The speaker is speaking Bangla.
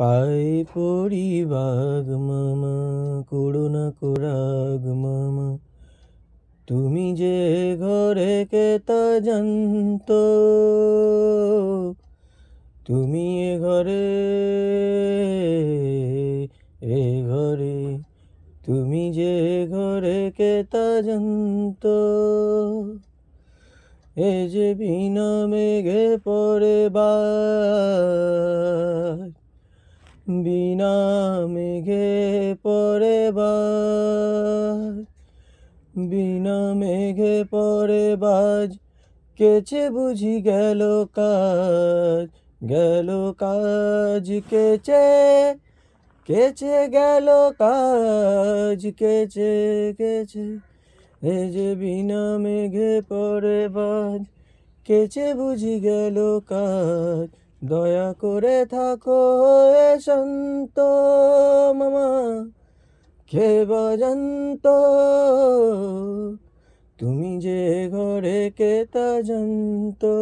পায়ে পড়ি বাগ মামা, করো না কোরাগ মামা। তুমি যে ঘরে কে তা জানতো, তুমি এ ঘরে, এ ঘরে, তুমি যে ঘরে কে তা জানতো। এ যে বিনা মেঘে পড়ে বাজ, বিনা মেঘে পড়ে বাজ, বিনা মেঘে পড়ে বাজ, কেচে বুঝি গেল কাজ, গেল কাজ কেচে, কেচে গেল কাজ, কেচে কেচে। এ যে বিনা মেঘে পড়ে বাজ, কেচে বুঝি গেল কাজ। দয়া করে থাকো এ শান্ত মামা, কে বাজান্ত, তুমি যে ঘরে কে তা জানতো।